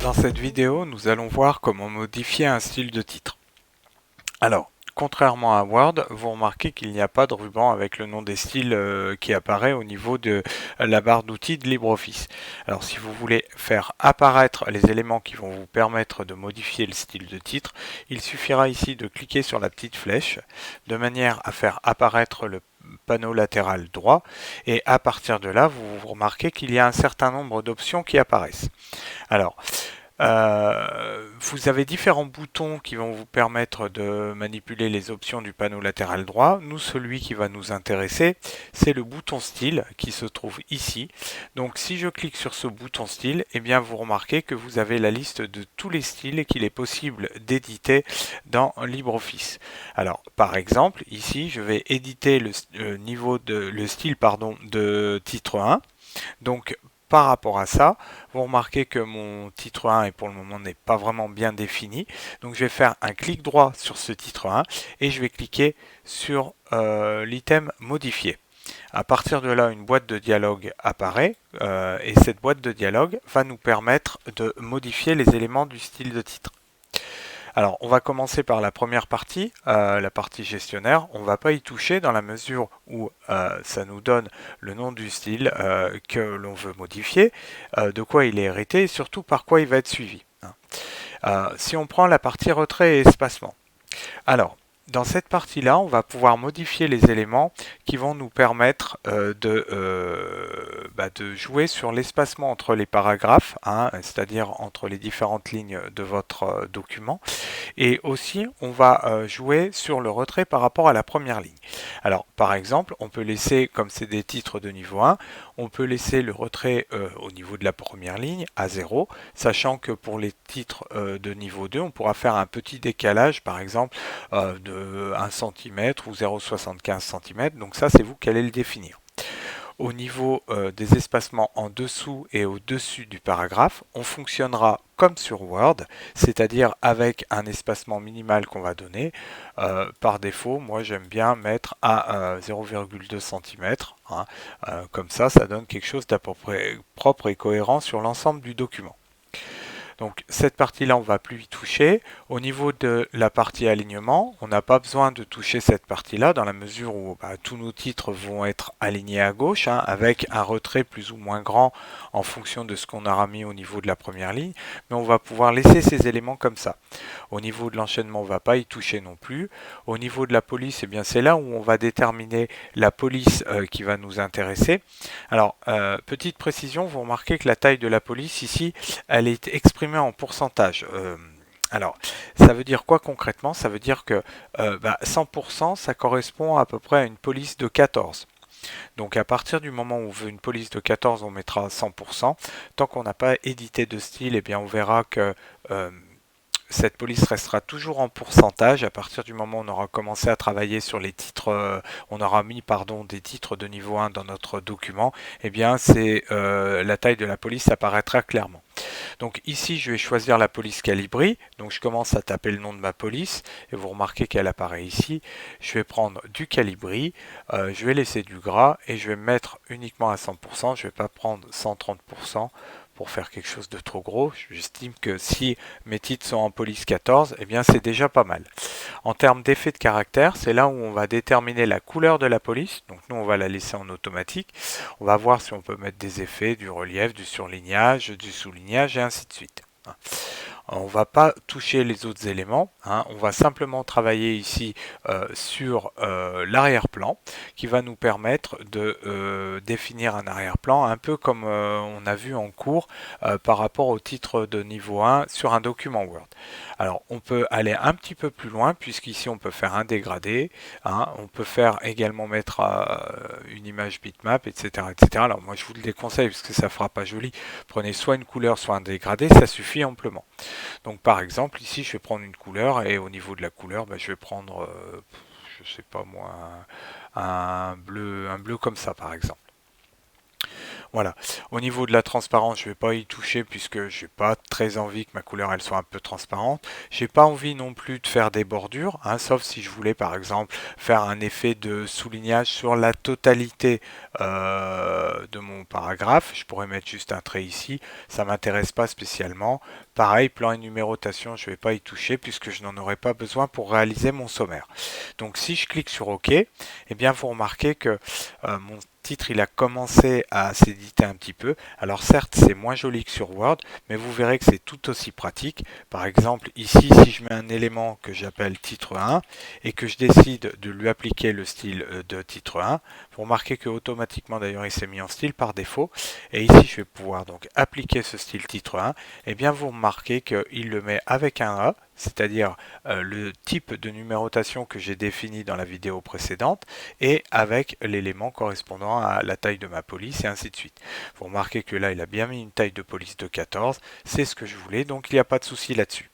Dans cette vidéo, nous allons voir comment modifier un style de titre. Alors, contrairement à Word, vous remarquez qu'il n'y a pas de ruban avec le nom des styles qui apparaît au niveau de la barre d'outils de LibreOffice. Alors, si vous voulez faire apparaître les éléments qui vont vous permettre de modifier le style de titre, il suffira ici de cliquer sur la petite flèche de manière à faire apparaître le panneau latéral droit, et à partir de là, vous remarquez qu'il y a un certain nombre d'options qui apparaissent. Alors, vous avez différents boutons qui vont vous permettre de manipuler les options du panneau latéral droit. Nous, celui qui va nous intéresser, c'est le bouton style qui se trouve ici. Donc si je clique sur ce bouton style, eh bien vous remarquez que vous avez la liste de tous les styles qu'il est possible d'éditer dans LibreOffice. Alors par exemple, ici je vais éditer le style de titre 1. Donc par rapport à ça, vous remarquez que mon titre 1 pour le moment n'est pas vraiment bien défini. Donc je vais faire un clic droit sur ce titre 1 et je vais cliquer sur l'item modifier. À partir de là, une boîte de dialogue apparaît et cette boîte de dialogue va nous permettre de modifier les éléments du style de titre. Alors, on va commencer par la première partie, la partie gestionnaire. On ne va pas y toucher dans la mesure où ça nous donne le nom du style que l'on veut modifier, de quoi il est hérité et surtout par quoi il va être suivi. Si on prend la partie retrait et espacement. Alors, dans cette partie-là, on va pouvoir modifier les éléments qui vont nous permettre de jouer sur l'espacement entre les paragraphes, c'est-à-dire entre les différentes lignes de votre document. Et aussi, on va jouer sur le retrait par rapport à la première ligne. Alors, par exemple, on peut laisser, comme c'est des titres de niveau 1, on peut laisser le retrait au niveau de la première ligne à 0, sachant que pour les titres de niveau 2, on pourra faire un petit décalage, par exemple, de 1 cm ou 0,75 cm. Donc ça, c'est vous qui allez le définir. Au niveau des espacements en dessous et au-dessus du paragraphe, on fonctionnera comme sur Word, c'est-à-dire avec un espacement minimal qu'on va donner. Par défaut, moi j'aime bien mettre à 0,2 cm. Comme ça donne quelque chose d'à peu près propre et cohérent sur l'ensemble du document. Donc cette partie-là, on ne va plus y toucher. Au niveau de la partie alignement, on n'a pas besoin de toucher cette partie-là dans la mesure où tous nos titres vont être alignés à gauche, avec un retrait plus ou moins grand en fonction de ce qu'on aura mis au niveau de la première ligne. Mais on va pouvoir laisser ces éléments comme ça. Au niveau de l'enchaînement, on ne va pas y toucher non plus. Au niveau de la police, eh bien c'est là où on va déterminer la police qui va nous intéresser. Alors, petite précision, vous remarquez que la taille de la police ici, elle est exprimée en pourcentage. Alors, ça veut dire quoi concrètement? Ça veut dire que 100%, ça correspond à peu près à une police de 14. Donc à partir du moment où on veut une police de 14, on mettra 100%. Tant qu'on n'a pas édité de style, eh bien on verra que cette police restera toujours en pourcentage. À partir du moment où on aura commencé à travailler sur les titres, on aura mis des titres de niveau 1 dans notre document, eh bien c'est la taille de la police apparaîtra clairement. Donc ici, je vais choisir la police Calibri. Donc je commence à taper le nom de ma police et vous remarquez qu'elle apparaît ici. Je vais prendre du Calibri, je vais laisser du gras et je vais me mettre uniquement à 100%. Je ne vais pas prendre 130% pour faire quelque chose de trop gros. J'estime que si mes titres sont en police 14, eh bien c'est déjà pas mal. En termes d'effet de caractère, c'est là où on va déterminer la couleur de la police. Donc nous, on va la laisser en automatique. On va voir si on peut mettre des effets, du relief, du surlignage, du soulignage et ainsi de suite. On ne va pas toucher les autres éléments, on va simplement travailler ici sur l'arrière-plan qui va nous permettre de définir un arrière-plan un peu comme on a vu en cours par rapport au titre de niveau 1 sur un document Word. Alors on peut aller un petit peu plus loin puisqu'ici on peut faire un dégradé, on peut faire également mettre une image bitmap, etc., etc. Alors moi je vous le déconseille parce que ça ne fera pas joli. Prenez soit une couleur soit un dégradé, ça suffit amplement. Donc par exemple, ici je vais prendre une couleur et au niveau de la couleur, je vais prendre, je sais pas moi, un bleu comme ça par exemple. Voilà. Au niveau de la transparence, je ne vais pas y toucher puisque je n'ai pas très envie que ma couleur elle soit un peu transparente. J'ai pas envie non plus de faire des bordures, hein, sauf si je voulais par exemple faire un effet de soulignage sur la totalité de mon paragraphe. Je pourrais mettre juste un trait ici, ça m'intéresse pas spécialement. Pareil, plan et numérotation, je ne vais pas y toucher puisque je n'en aurai pas besoin pour réaliser mon sommaire. Donc si je clique sur OK, eh bien vous remarquez que mon titre il a commencé à s'éditer un petit peu. Alors certes c'est moins joli que sur Word, mais vous verrez que c'est tout aussi pratique. Par exemple ici si je mets un élément que j'appelle titre 1 et que je décide de lui appliquer le style de titre 1, vous remarquez que automatiquement d'ailleurs il s'est mis en style par défaut. Et ici je vais pouvoir donc appliquer ce style titre 1, et bien vous remarquez qu'il le met avec un A, c'est-à-dire le type de numérotation que j'ai défini dans la vidéo précédente, et avec l'élément correspondant à la taille de ma police, et ainsi de suite. Vous remarquez que là, il a bien mis une taille de police de 14, c'est ce que je voulais, donc il n'y a pas de souci là-dessus.